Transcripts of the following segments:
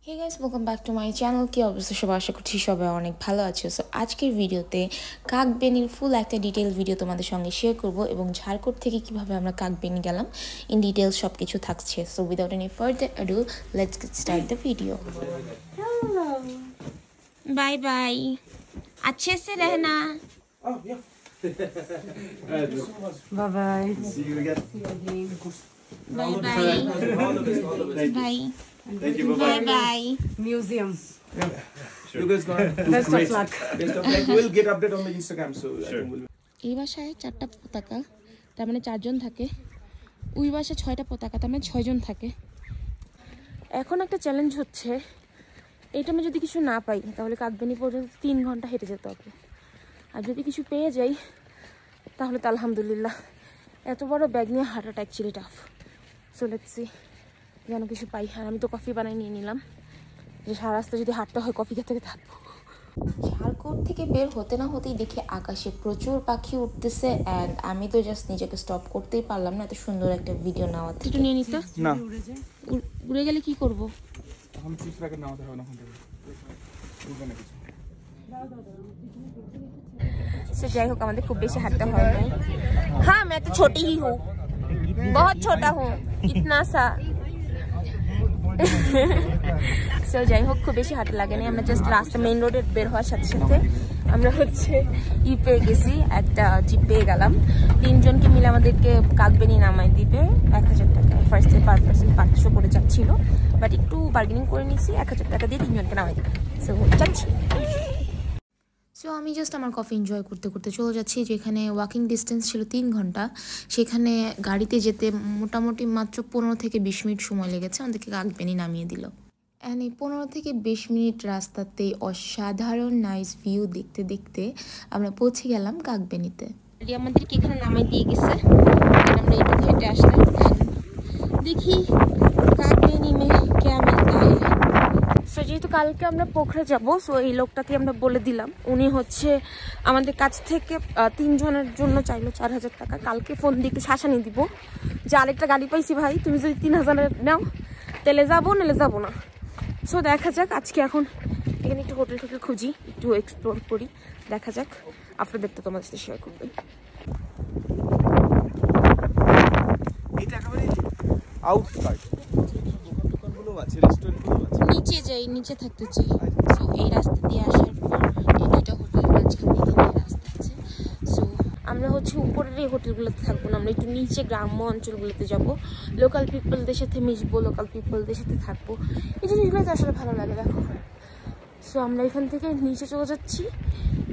Hey guys, welcome back to my channel. কি অবস্থা সবার? আশা করছি সবাই অনেক ভালো আছো। সো আজকের ভিডিওতে কাকবেনির ফুল একটা ডিটেইল ভিডিও তোমাদের সঙ্গে শেয়ার করব এবং ঝাড়খণ্ড থেকে কিভাবে আমরা কাকবেনি গেলাম ইন ডিটেইলস সবকিছু থাকছে। So without any further ado let's get start the video. Bye bye, अच्छे से रहना। Oh yeah. Bye bye. See you again. Bye bye. All the best. Bye. Thank you. Bye bye. Museum. Sure. You guys gonna do Best great. of luck. Best of luck. We'll get update on the Instagram, so I think we'll. এই বাসায় 4টা পতাকা, তার মানে 4 জন থাকে। ওই বাসায় 6টা পতাকা, তার মানে 6 জন থাকে। এখন একটা চ্যালেঞ্জ হচ্ছে, এইটা আমি যদি কিছু না পাই তাহলে কাকবেনি পর্যন্ত 3 ঘন্টা হেঁটে যেতে হবে। আর যদি কিছু পেয়ে যাই তাহলে তো আলহামদুলিল্লাহ। এত বড় ব্যাগ নিয়ে হাঁটাটা actually tough. So let's see যেন কিছু পাই। আর আমি তো কফি বানাই নিয়ে নিলাম, যে সারা রাস্তা যদি হাঁটতে হয় কফি খেতে থাকবো। ঝাড়খণ্ড থেকে বের হতে না হতেই দেখি আকাশে প্রচুর পাখি উঠতেছে অ্যান্ড আমি তো জাস্ট নিজেকে স্টপ করতেই পারলাম না এত সুন্দর একটা ভিডিও নেওয়ার থেকে। নিয়ে নিতে না উড়ে গেলে কি করব? এখন চুজ রাখে নাও দেখো না কোনটা বুঝবে না কিছু। সে যাই হোক, আমাদের খুব বেশি হাঁটতে হয় নাই। হ্যাঁ, मैं तो छोटी ही हूँ, बहुत छोटा हूँ, इतना सा। সো যাই হোক, খুব বেশি হাঁটা লাগে না। আমরা জাস্ট রাস্তা মেইন রোডে বের হওয়ার সাথে সাথে আমরা হচ্ছে পেয়ে গেছি, একটা জিপ পেয়ে গেলাম। 3 জনকে মিলে আমাদেরকে কাকবেনি নামাই দিবে 1000 টাকা। ফার্স্টে পার পার্সন 500 করে যাচ্ছিল, বাট একটু বার্গেনিং করে নিয়েছি, 1000 টাকা দিয়ে 3 জনকে নামাই দিবে। সো যাচ্ছি। সো আমি জাস্ট আমার কফি এনজয় করতে করতে চলে যাচ্ছি। যেখানে ওয়াকিং ডিস্টেন্স ছিল 3 ঘন্টা, সেখানে গাড়িতে যেতে মোটামুটি মাত্র 15 থেকে 20 মিনিট সময় লেগেছে। আমাদেরকে কাকবেনি নামিয়ে দিল। অ্যান্ড এই 15 থেকে 20 মিনিট রাস্তাতে অসাধারণ নাইস ভিউ দেখতে দেখতে আমরা পৌঁছে গেলাম কাকবেনিতে। আমাদেরকে এখানে নামিয়ে দিয়ে গেছে, আমরা একটু হেঁটে আসলাম। দেখি কাকবেনি মে ক্যা মিলতা হ্যায়। সো যেহেতু কালকে আমরা পোখরে যাব, সো এই লোকটাকে আমরা বলে দিলাম, উনি হচ্ছে আমাদের কাছ থেকে 3 জনের জন্য চাইলো 4000 টাকা। কালকে ফোন দিয়ে একটু শাসানি দিব যে আরেকটা গাড়ি পাইছি ভাই, তুমি যদি 3000 নাও তাহলে যাবো, নাহলে যাবো না। সো দেখা যাক, আজকে এখন এখানে একটু হোটেল খুঁজি, একটু এক্সপ্লোর করি, দেখা যাক। আফটার দ্যাট তো তোমাদের সাথে শেয়ার করবো। এটা একেবারে আউটসাইড দোকানগুলো আছে, রেস্টুরেন্টগুলো আছে। নিচে যাই, নিচে থাকতে চাই। সো এই রাস্তা দিয়ে আসার পর এই দুইটা হোটেল মাঝখানে এখানে রাস্তা আছে। সো আমরা হচ্ছে উপরের এই হোটেলগুলোতে থাকবো না, আমরা একটু নিচে গ্রাম্য অঞ্চলগুলোতে যাব, লোকাল পিপলদের সাথে মিশবো, লোকাল পিপলদের সাথে থাকবো। এই জিনিসগুলো তো আসলে ভালো লাগে, দেখো। সো আমরা এখান থেকে নিচে চলে যাচ্ছি,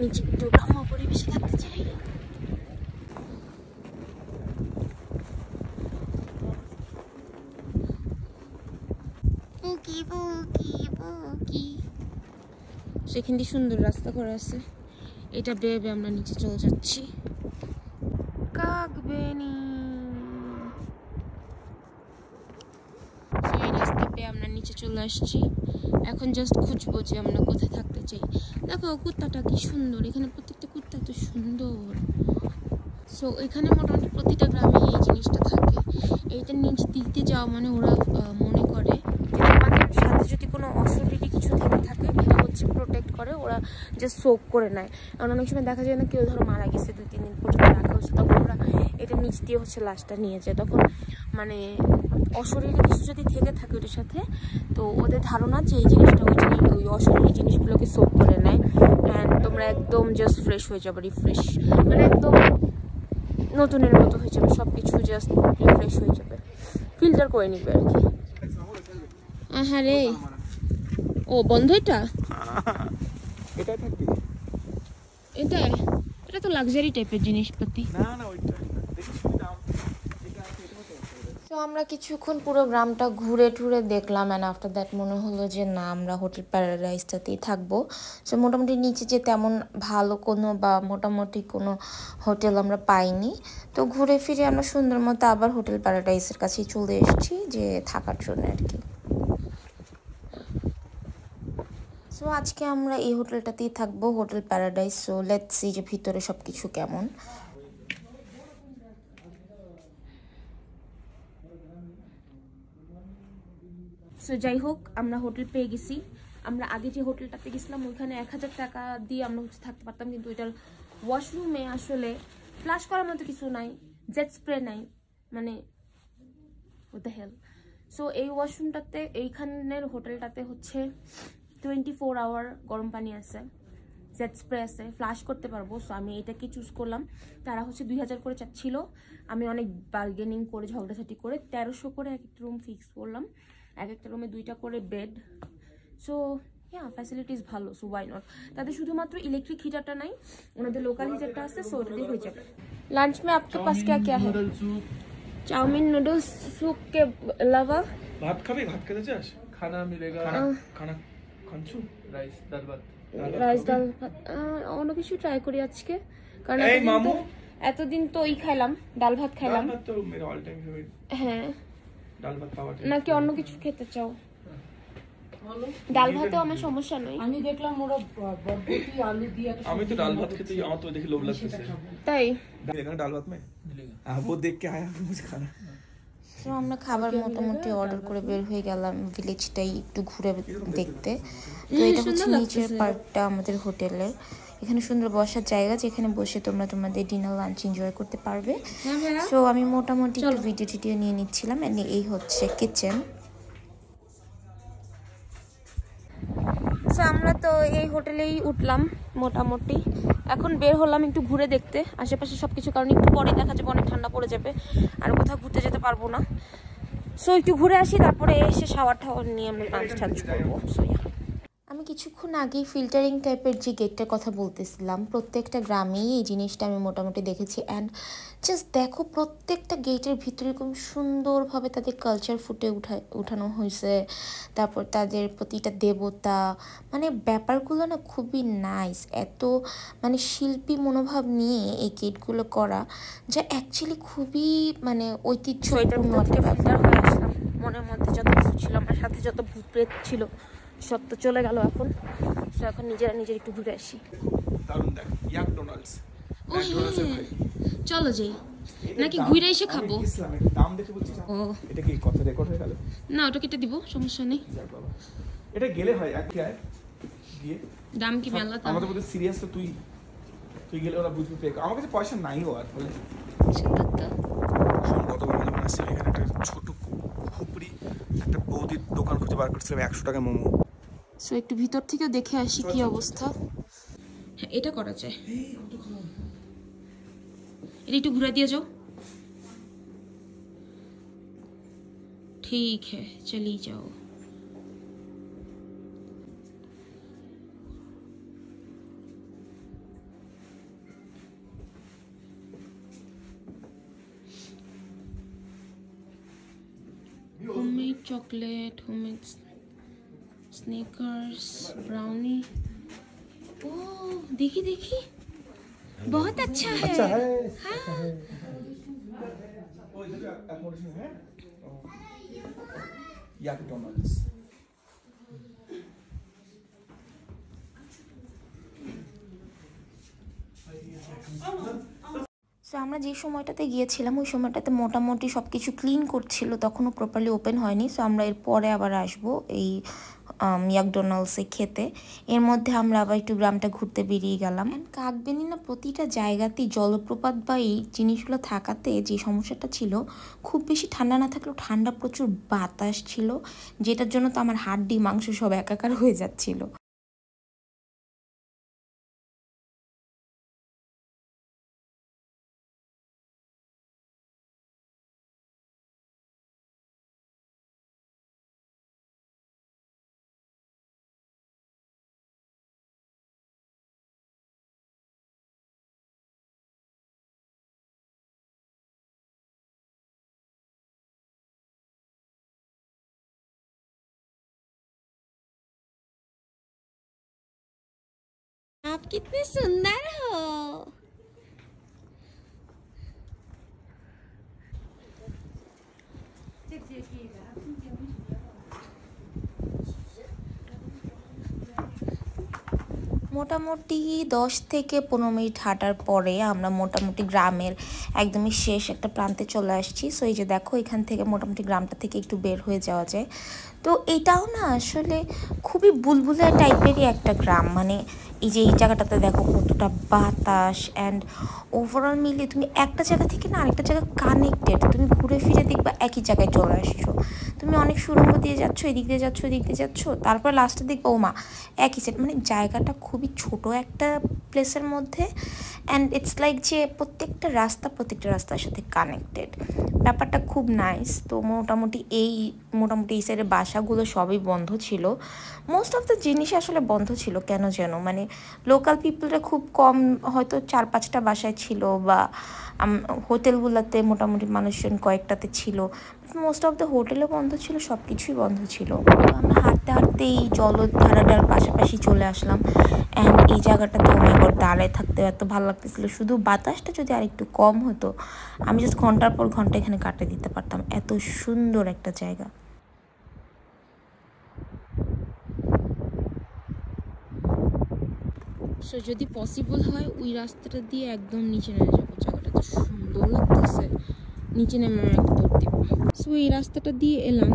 নিচে একটু গ্রাম্য পরিবেশে থাকতে চাই। সেখান দিয়ে সুন্দর রাস্তা করা আছে, এটা বেয়ে আমরা নিচে চলে যাচ্ছি। কাকবেনি এই রাস্তা পেয়ে আমরা নিচে চলে আসছি। এখন জাস্ট খুঁজবো যে আমরা কোথায় থাকতে চাই। দেখো কুত্তাটা কি সুন্দর, এখানে প্রত্যেকটা কুত্তা এত সুন্দর। সো এখানে মোটামুটি প্রতিটা গ্রামে এই জিনিসটা থাকে। এইটা নিচ দিতে যাওয়া মানে ওরা মনে করে যে আমাদের সাথে যদি কোনো অশরীরী কিছু থেকে থাকে এটা হচ্ছে প্রোটেক্ট করে, ওরা জাস্ট সোক করে নেয়। কারণ অনেক সময় দেখা যায় না, কেউ ধরো মারা গেছে 2-3 দিন পর্যন্ত রাখা হচ্ছে, তখন ওরা এটা নিচ দিয়ে হচ্ছে লাশটা নিয়ে যায়। তখন মানে অশরীরী কিছু যদি থেকে থাকে ওটার সাথে, তো ওদের ধারণা যে এই জিনিসটা ওই অশরীরী জিনিসগুলোকে সোক করে নেয়। অ্যান্ড তোমরা একদম জাস্ট ফ্রেশ হয়ে যাবে, রিফ্রেশ, মানে একদম নতুনের মতো হয়ে যাবে, সব কিছু জাস্ট রিফ্রেশ হয়ে যাবে, ফিল্টার করে নিবে আর কি। হ্যাঁ রে, ও বন্ধ এটা, এটা থাকবে, এটা তো লাক্সারি টাইপের জিনিসপাতি। না না ওইটা দেখি দাম। তো আমরা কিছুক্ষণ পুরো গ্রামটা ঘুরে টুরে দেখলাম অ্যান্ড আফটার দ্যাট মনে হলো যে না, আমরা হোটেল প্যারাডাইসটাতেই থাকবো। সো মোটামুটি নিচে যে তেমন ভালো কোনো বা মোটামুটি কোনো হোটেল আমরা পাইনি, তো ঘুরে ফিরে আমরা সুন্দর মতো আবার হোটেল প্যারাডাইসের কাছেই চলে এসেছি যে থাকার জন্য আর কি। সো আজকে আমরা এই হোটেলটাতেই থাকবো, hotel paradise. So let's see যে ভিতরে সব কিছু কেমন। সো যাই হোক আমরা হোটেল পেয়ে গেছি। আমরা আগে যে হোটেলটাতে গেছিলাম ওইখানে 1000 টাকা দিয়ে আমরা হচ্ছে থাকতে পারতাম, কিন্তু ওইটার ওয়াশরুমে আসলে ফ্লাশ করার মতো কিছু নাই, জেট স্প্রে নাই, মানে what the hell। সো এই ওয়াশরুমটাতে এইখানের হোটেলটাতে হচ্ছে 24 আওয়ার গরম পানি আছে, জেট স্প্রে আছে, ফ্লাশ করতে পারবো। সো আমি এটাকে চুজ করলাম। তারা হচ্ছে 2000 করে চাচ্ছিল, আমি অনেক বার্গেনিং করে ঝগড়াঝাটি করে 1300 করে এক একটা রুম ফিক্স করলাম। এক একটা রুমে 2টা করে বেড। সো ফ্যাসিলিটিস ভালো, সো ওয়াই নট। তাদের শুধুমাত্র ইলেকট্রিক হিটারটা নাই, ওনাদের লোকাল হিটারটা আছে, সো ওটা দিয়ে হয়ে যাবে। लंच में आपके पास क्या क्या है? चाउमीन नूडल्स सूप के अलावा भात खाबे? भात খেতে চাস? खाना मिलेगा। खाना খাচ্ছু? রাইস ডাল ভাত অন্য কিছু ট্রাই করি আজকে, কারণ এতদিন তো খাইলাম, ডাল ভাত খাইলাম। ডাল ভাত তো মেরা অল টাইম ফেভারিট। হ্যাঁ, ডাল ভাত পাওয়া যায় নাকি অন্য কিছু খেতে চাও? ডাল ভাতেও আমার সমস্যা নাই। আমি দেখলাম ওরা বরবটি আলু দিয়ে, আমি তো ডাল ভাত খেতে আমার তো দেখি লোভ লাগতেছে। তাই এখানে ডাল ভাত में वो देख के आया मुझे खाना। তো আমরা খাবার মোটামুটি অর্ডার করে বের হয়ে গেলাম ভিলেজটাই একটু ঘুরে দেখতে। তো এটা হচ্ছে নিচের পার্টটা আমাদের হোটেলের। এখানে সুন্দর বসার জায়গা, যেখানে বসে তোমরা তোমাদের ডিনার লাঞ্চ এনজয় করতে পারবে। সো আমি মোটামুটি একটু ভিডিও নিয়ে নিচ্ছিলাম। এই হচ্ছে কিচেন। সো আমরা তো এই হোটেলেই উঠলাম মোটামুটি। এখন বের হলাম একটু ঘুরে দেখতে আশেপাশে সবকিছু, কারণ একটু পরে দেখা যাবে অনেক ঠান্ডা পড়ে যাবে, আর কোথাও ঘুরতে যেতে পারবো না। সো একটু ঘুরে আসি, তারপরে এসে শাওয়ার টাওয়ার নিয়ে আমরা লাঞ্চ করবো। সো আমি কিছুক্ষণ আগেই ফিল্টারিং টাইপের যে গেটটার কথা বলতেছিলাম, প্রত্যেকটা গ্রামেই এই জিনিসটা আমি মোটামুটি দেখেছি। অ্যান্ড জাস্ট দেখো, প্রত্যেকটা গেটের ভিতরে খুব সুন্দরভাবে তাদের কালচার ফুটে উঠানো হয়েছে। তারপর তাদের প্রতিটা দেবতা, মানে ব্যাপারগুলো না খুবই নাইস। এত মানে শিল্পী মনোভাব নিয়ে এই গেটগুলো করা, যা অ্যাকচুয়ালি খুবই মানে ঐতিহ্যপূর্ণ একটা ব্যাপার। হয়ে আসলাম, মনের মধ্যে যত কিছু ছিল, আমার সাথে যত ভূত প্রেত ছিল সব তো চলে গেল এখন। তো এখন নিজের একটু ঘুরে আসি। দারুণ দেখ, ম্যাকডোনাল্ডস। চলো যাই, নাকি ঘুরে এসে খাবো? দাম দেখে বলছি। ও এটা কি কত রেকর্ড হয়ে গেল? না, ওটা কেটে দিব, সমস্যা নেই। এটা গেলে হয় এক কি গিয়ে দাম কি মেলা? আমাদের মধ্যে সিরিয়াস তো তুই গেলে ওরা বুঝবে। আমার কাছে পয়সা নাই ও আর বলে কত বড় দোকান আছে এখানে। একটা ছোট খুপড়ি একটা বৌদির দোকান খুঁজে বার করছিলাম, 100 টাকা মোমো। সো একটু ভিতর থেকে দেখে আসি কি অবস্থা। হ্যাঁ, এটা করা যায়। এটা একটু ঘুরে দিয়ে যাও। ঠিক है, चली जाओ। Homemade chocolate, homemade Snickers, brownie. ओ देखी बहुत अच्छा है। हाँ। ম্যাকডোনাল্ডস। সো আমরা যে সময়টাতে গিয়েছিলাম ওই সময়টাতে মোটামুটি সব কিছু ক্লিন করছিল, তখনও প্রপারলি ওপেন হয়নি। সো আমরা এর পরে আবার আসবো এই ম্যাকডোনাল্ডসে খেতে। এর মধ্যে আমরা আবার একটু গ্রামটা ঘুরতে বেরিয়ে গেলাম। কাকবেনি না প্রতিটা জায়গাতেই জলপ্রপাত বা এই জিনিসগুলো থাকাতে যে সমস্যাটা ছিল, খুব বেশি ঠান্ডা না থাকলেও ঠান্ডা প্রচুর বাতাস ছিল, যেটার জন্য তো আমার হাড্ডি মাংস সব একাকার হয়ে যাচ্ছিল। आप कितने सुंदर हो। মোটামুটি 10 থেকে 15 মিনিট হাঁটার পরে আমরা মোটামুটি গ্রামের একদমই শেষ একটা প্রান্তে চলে আসছি। সো এই যে দেখো, এখান থেকে মোটামুটি গ্রামটা থেকে একটু বের হয়ে যাওয়া যায়। তো এটাও না আসলে খুবই বুলবুলিয়া টাইপেরই একটা গ্রাম। মানে এই যে এই জায়গাটাতে দেখো কতটা বাতাস, অ্যান্ড ওভারঅল মিলিয়ে তুমি একটা জায়গা থেকে না আরেকটা জায়গা কানেক্টেড। তুমি ঘুরে ফিরে দেখবা একই জায়গায় চলে আসছো। তুমি অনেক সুড়ঙ্গ দিয়ে যাচ্ছ, এদিক দিয়ে যাচ্ছ, এদিক দিয়ে যাচ্ছ, তারপর লাস্টে দেখবো ওমা একই সেট। মানে জায়গাটা খুবই ছোট একটা প্লেসের মধ্যে, অ্যান্ড ইটস লাইক যে প্রত্যেকটা রাস্তার সাথে কানেক্টেড। ব্যাপারটা খুব নাইস। তো মোটামুটি এই সাইডের বাসাগুলো সবই বন্ধ ছিল। মোস্ট অফ দ্য জিনিস আসলে বন্ধ ছিল, কেন যেন মানে লোকাল পিপলরা খুব কম, হয়তো 4-5টা বাসায় ছিল, বা হোটেলগুলোতে মোটামুটি মানুষজন কয়েকটাতে ছিল। মোস্ট অফ দ্য হোটেলও বন্ধ ছিল, সব কিছুই বন্ধ ছিল। তো আমরা হাঁটতে হাঁটতে এই জলধারাটার পাশাপাশি চলে আসলাম, অ্যান্ড এই জায়গাটাতে আমার দাঁড়ায় থাকতে এত ভালো লাগতেছিল। শুধু বাতাসটা যদি আর একটু কম হতো, আমি জাস্ট ঘন্টার পর ঘন্টা এখানে কাটিয়ে দিতে পারতাম। এত সুন্দর একটা জায়গা। সো যদি পসিবল হয় ওই রাস্তাটা দিয়ে একদম নিচে নেমে যাবো। জায়গাটা তো সুন্দর লাগতেছে, নিচে নেমে আমি একটা দৌড় দিব। সো এই রাস্তাটা দিয়ে এলাম,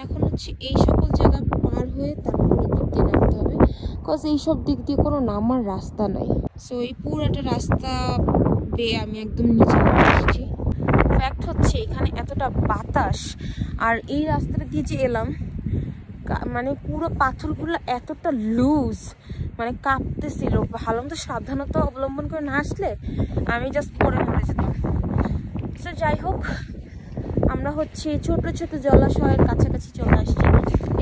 এখন হচ্ছে এই সকল জায়গা পার হয়ে তারপরে দিক দিয়ে নামতে হবে, বিকজ এইসব দিক দিয়ে কোনো নামার রাস্তা নাই। সো এই পুরোটা রাস্তা বেয়ে আমি একদম নিচে নেমে আসছি। ফ্যাক্ট হচ্ছে এখানে এতটা বাতাস, আর এই রাস্তাটা দিয়ে যে এলাম মানে পুরো পাথরগুলো এতটা লুজ, মানে কাঁপতেছিল। ভালো মতো সাবধানতা অবলম্বন করে না আসলে আমি জাস্ট পরে মরে যেতাম। তো যাই হোক, আমরা হচ্ছে ছোট ছোট জলাশয়ের কাছাকাছি চলে আসছি।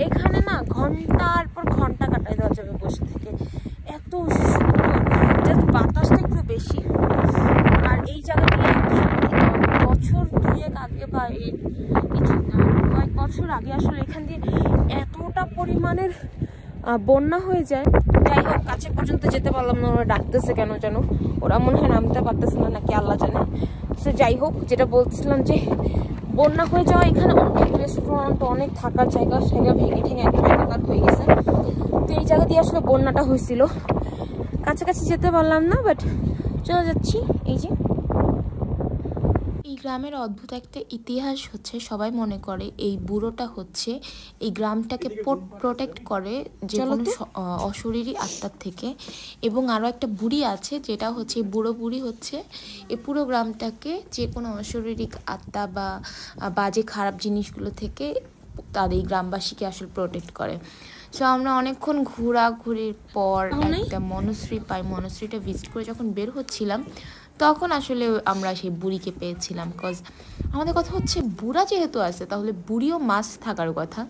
এখানে না ঘন্টার পর ঘন্টা কাটায় দেওয়া যাবে বসে থেকে, এত সুন্দর। জাস্ট বাতাসটা একটু বেশি। আর এই জায়গা দিয়ে বছর 2 আগে বা কয়েক বছর আগে আসলে এখান দিয়ে এতটা পরিমাণের বন্যা হয়ে যায়। যাই হোক, কাছে পর্যন্ত যেতে পারলাম না, ওরা ডাকতেছে কেন যেন, ওরা মনে হয় নামতে পারতেছে না নাকি আল্লাহ জানে। সো যাই হোক, যেটা বলছিলাম যে বন্যা হয়ে যাওয়া, এখানে অনেক রেস্টুরেন্ট, অনেক থাকার জায়গা ভেঙে ঠেঙে একাকার হয়ে গেছে। তো এই জায়গা দিয়ে আসলে বন্যাটা হয়েছিল। কাছাকাছি যেতে পারলাম না, বাট চলে যাচ্ছি। এই যে এই গ্রামের অদ্ভুত একটা ইতিহাস হচ্ছে, সবাই মনে করে এই বুড়োটা হচ্ছে এই গ্রামটাকে প্রোটেক্ট করে যে কোনো অশরীরী আত্মার থেকে। এবং আরও একটা বুড়ি আছে, যেটা হচ্ছে বুড়ো বুড়ি হচ্ছে এই পুরো গ্রামটাকে যে কোনো অশরীরিক আত্মা বা বাজে খারাপ জিনিসগুলো থেকে তাদের গ্রামবাসীকে আসলে প্রোটেক্ট করে। সো আমরা অনেকক্ষণ ঘোরাঘুরির পর একটা মনশ্রী পাই। মনশ্রীটা ভিজিট করে যখন বের হচ্ছিলাম, তখন আসলে আমরা সেই বুড়িকে পেয়েছিলাম। কজ আমাদের কথা হচ্ছে বুড়া যেহেতু আছে, তাহলে বুড়িও মাছ থাকার কথা।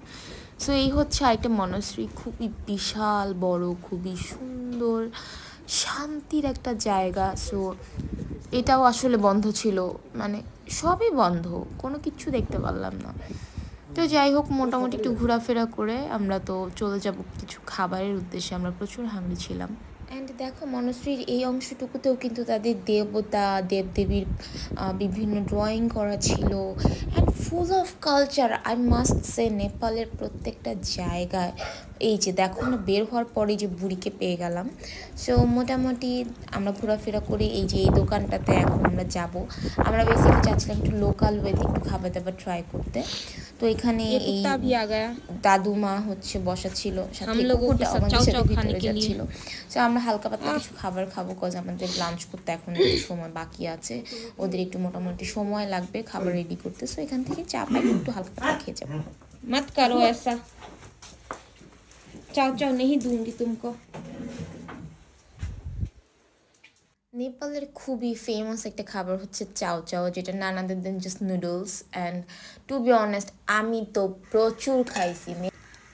সো এই হচ্ছে আরেকটা মনশ্রী, খুবই বিশাল বড়, খুবই সুন্দর, শান্তির একটা জায়গা। সো এটাও আসলে বন্ধ ছিল, মানে সবই বন্ধ, কোনো কিছু দেখতে পারলাম না। তো যাই হোক, মোটামুটি একটু ঘোরাফেরা করে আমরা তো চলে যাব কিছু খাবারের উদ্দেশ্যে। আমরা প্রচুর হাংরি ছিলাম। অ্যান্ড দেখো, মনশ্রীর এই অংশটুকুতেও কিন্তু তাদের দেবতা দেবদেবীর বিভিন্ন ড্রয়িং করা ছিল, and full of culture. I must say, নেপালের প্রত্যেকটা জায়গায় এই যে দেখো না, বের হওয়ার পরে যে বুড়িকে পেয়ে গেলাম। সো মোটামুটি আমরা ঘোরাফেরা করে এই যে এই দোকানটাতে এখন আমরা যাব। আমরা বেসিক্যালি চাচ্ছিলাম একটু লোকাল ওয়েতে একটু খাবার দাবার ট্রাই করতে। তো এখানে এই দাদুমা হচ্ছে বসা ছিল, সাথে কুকুরটা আমাদের সাথে ভিতরে যাচ্ছিল। তো আমরা হালকা পাতলা কিছু খাবার খাবো, কজ আমাদের লাঞ্চ করতে এখন একটু সময় বাকি আছে, ওদের একটু মোটামুটি সময় লাগবে খাবার রেডি করতে। সো এখান থেকে চা পাই, একটু হালকা পাতলা খেয়ে যাবো। मत करो ऐसा, चाओ चाओ नहीं दूंगी तुमको। নেপালের খুবই ফেমাস একটা খাবার হচ্ছে চাও চাও, যেটা none other than just noodles. And to be honest, আমি তো প্রচুর খাইছি।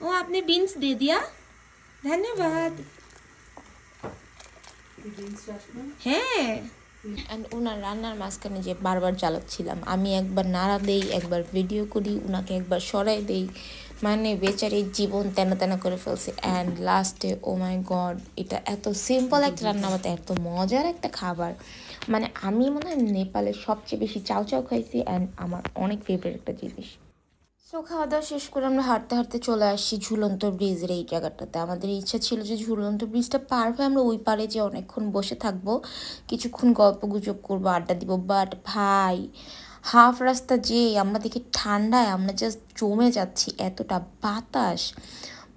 ओ आपने बीन्स दे दिया, धन्यवाद। হ্যাঁ, অ্যান্ড ওনার রান্নার মাঝখানে যে বারবার চালাচ্ছিলাম, আমি একবার নাড়া দেই, একবার ভিডিও করি, ওনাকে একবার সরাই দেই, মানে বেচারির জীবন তেনা তেনা করে ফেলছে। অ্যান্ড লাস্টে ও মাই গড, এটা এত সিম্পল একটা রান্না, আমাদের এত মজার একটা খাবার। মানে আমি মনে হয় নেপালের সবচেয়ে বেশি চাও চাও খাইছি, অ্যান্ড আমার অনেক ফেভারিট একটা জিনিস। সো তো খাওয়া দাওয়া শেষ করে আমরা হাঁটতে হাঁটতে চলে আসছি ঝুলন্ত ব্রিজের এই জায়গাটাতে। আমাদের ইচ্ছা ছিল যে ঝুলন্ত ব্রিজটা পার হয়ে আমরা ওই পারে যে অনেকক্ষণ বসে থাকবো, কিছুক্ষণ গল্প গুজব করবো, আড্ডা দিব। বাট ভাই হাফ রাস্তা যে আমরা দেখি ঠান্ডায় আমরা জাস্ট জমে যাচ্ছি, এতটা বাতাস।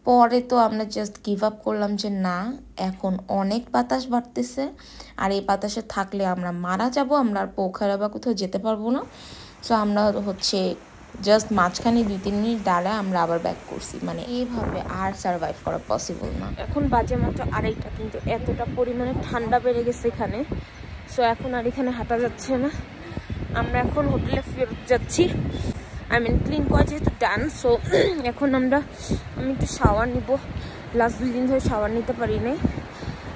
পরে তো আমরা জাস্ট গিভ আপ করলাম যে না, এখন অনেক বাতাস বাড়তেছে আর এই বাতাসে থাকলে আমরা মারা যাব, আমরা আর পোখরা বা কোথাও যেতে পারবো না। সো আমরা হচ্ছে জাস্ট মাঝখানে 2-3 মিনিট দাঁড়ায় আমরা আবার ব্যাক করছি। মানে এইভাবে আর সার্ভাইভ করা পসিবল না। এখন বাজে মাত্র 2:30, কিন্তু এতটা পরিমাণে ঠান্ডা বেড়ে গেছে এখানে। সো এখন আর এখানে হাঁটা যাচ্ছে না। আমরা এখন হোটেলে ফেরত যাচ্ছি। ক্লিন করা যেহেতু ডান, সো এখন আমি একটু শাওয়ার নিব। লাস্ট 2 দিন ধরে শাওয়ার নিতে পারি নাই।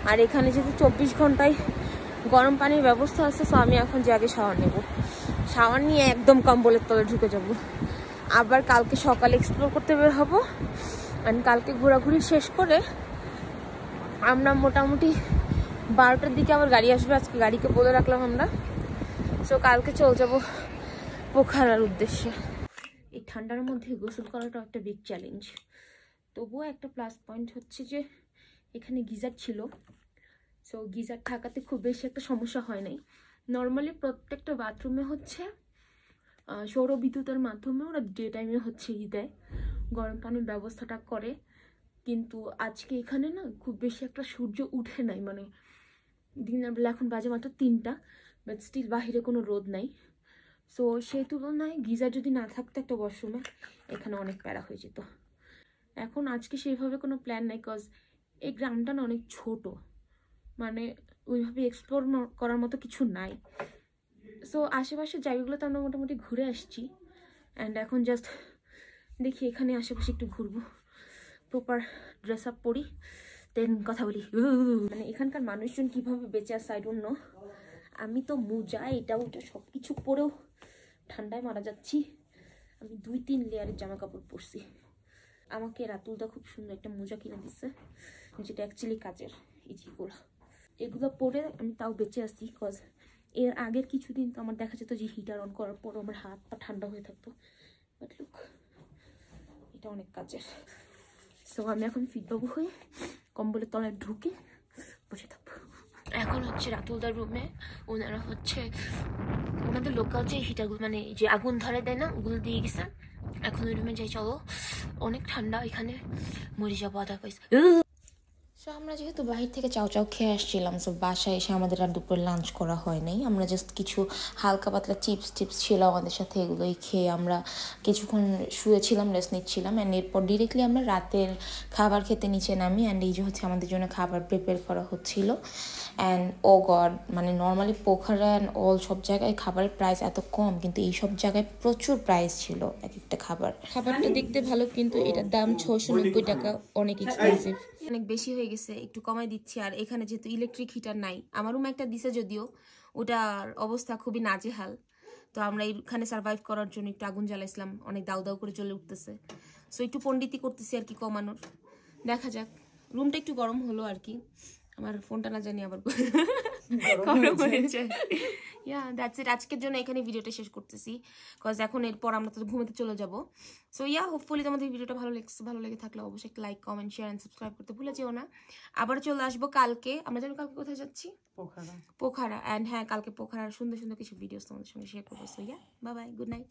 আর এখানে যেহেতু 24 ঘন্টায় গরম পানির ব্যবস্থা আছে, সো আমি এখন যে আগে শাওয়ার নেব। শাওয়ার নিয়ে একদম কম্বলের তলে ঢুকে যাব। আবার কালকে সকালে এক্সপ্লোর করতে বের হবো। অ্যান্ড কালকে ঘোরাঘুরি শেষ করে আমরা মোটামুটি 12টার দিকে আবার গাড়ি আসবে। আজকে গাড়িকে বলে রাখলাম আমরা। সো কালকে চলে যাবো পোখারার উদ্দেশ্যে। এই ঠান্ডার মধ্যে গোসল করাটা একটা বিগ চ্যালেঞ্জ। তবুও একটা প্লাস পয়েন্ট হচ্ছে যে এখানে গিজার ছিল। সো গিজার থাকাতে খুব বেশি একটা সমস্যা হয় নাই। নর্মালি প্রত্যেকটা বাথরুমে হচ্ছে সৌর বিদ্যুতের মাধ্যমে ওরা ডে টাইমে হচ্ছে দেয়, গরম পানির ব্যবস্থাটা করে। কিন্তু আজকে এখানে না খুব বেশি একটা সূর্য উঠে নাই, মানে দিনের বেলা এখন বাজে মাত্র 3টা, বাট স্টিল বাহিরে কোনো রোদ নাই। সো সেই তুলনায় গিজার যদি না থাকতো একটা ওয়াশরুমে, এখানে অনেক প্যারা হয়ে যেত। এখন আজকে সেইভাবে কোনো প্ল্যান নাই, কজ এই গ্রামটা না অনেক ছোট, মানে ওইভাবে এক্সপ্লোর করার মতো কিছু নাই। সো আশেপাশের জায়গাগুলোতে আমরা মোটামুটি ঘুরে আসছি। অ্যান্ড এখন জাস্ট দেখি এখানে আশেপাশে একটু ঘুরবো, প্রপার ড্রেস আপ পরি, দেন কথা বলি। মানে এখানকার মানুষজন কিভাবে বেঁচে আছে আই ডোন্ট নো। আমি তো মোজা এটা ওটা সব কিছু পরেও ঠান্ডায় মারা যাচ্ছি। আমি 2-3 লেয়ারের জামা কাপড় পরছি। আমাকে রাতুলদা খুব সুন্দর একটা মোজা কিনে দিচ্ছে, যেটা অ্যাকচুয়ালি কাজের। এই যেগুলো এগুলো পরে আমি তাও বেঁচে আসছি, কজ এর আগের কিছুদিন তো আমার দেখা যেত যে হিটার অন করার পর আমার হাত পা ঠান্ডা হয়ে থাকতো। বাট লুক, এটা অনেক কাজের। সো আমি এখন ফিটবাবু হয়ে কম্বলের তলায় ঢুকে বসে থাকবো। এখন হচ্ছে রাতুলদার রুমে ওনারা হচ্ছে ওনাদের লোকাল যে হিটারগুলো, মানে যে আগুন ধরে দেয় না, ওগুলো দিয়ে গেছে। এখন ওই রুমে যাই, চলো। অনেক ঠান্ডা এখানে, মরে যাবো আদারওয়াইজ। সো আমরা যেহেতু বাহির থেকে চাও চাও খেয়ে আসছিলাম, সো বাসায় এসে আমাদের আর দুপুরে লাঞ্চ করা হয় নাই। আমরা জাস্ট কিছু হালকা পাতলা চিপস ছিল আমাদের সাথে, এগুলোই খেয়ে আমরা কিছুক্ষণ শুয়েছিলাম, রেস্ট নিচ্ছিলাম। অ্যান্ড এরপর ডিরেক্টলি আমরা রাতের খাবার খেতে নিচে নামি। অ্যান্ড এই যে হচ্ছে আমাদের জন্য খাবার প্রিপেয়ার করা হচ্ছিল। অ্যান্ড ও গড, মানে নর্মালি পোখরা অ্যান্ড অল সব জায়গায় খাবারের প্রাইস এত কম, কিন্তু এই সব জায়গায় প্রচুর প্রাইস ছিল এক একটা খাবারটা দেখতে ভালো, কিন্তু এটার দাম 690 টাকা, অনেক এক্সপেন্সিভ, অনেক বেশি হয়ে গেছে, একটু কমাই দিচ্ছি। আর এখানে যেহেতু ইলেকট্রিক হিটার নাই, আমার রুমে একটা দিছে যদিও, ওটার অবস্থা খুবই নাজেহাল। তো আমরা এখানে সার্ভাইভ করার জন্য একটু আগুন জ্বালাইছিলাম, অনেক দাউ দাউ করে জ্বলে উঠতেছে। সো একটু পণ্ডিতি করতেছি আর কি কমানোর, দেখা যাক। রুমটা একটু গরম হলো আর কি, আমার ফোনটা না জানি আবার গরম হয়েছে। ইয়া দ্যাটস ইট, আজকের জন্য এখানে ভিডিওটা শেষ করতেছি, কজ এখন এরপর আমরা তো ঘুমাতে চলে যাবো। সো ইয়া, হোপফুলি তোমাদের ভিডিওটা ভালো লেগে থাকলে অবশ্যই একটা like, comment, share and subscribe করতে ভুলে যেও না। আবার চলে আসবো কালকে। আমরা জানো কালকে কোথায় যাচ্ছি? পোখারা। অ্যান্ড হ্যাঁ, কালকে পোখারার সুন্দর সুন্দর কিছু ভিডিওস তোমাদের সঙ্গে শেয়ার করবো। So yeah, bye bye, good night.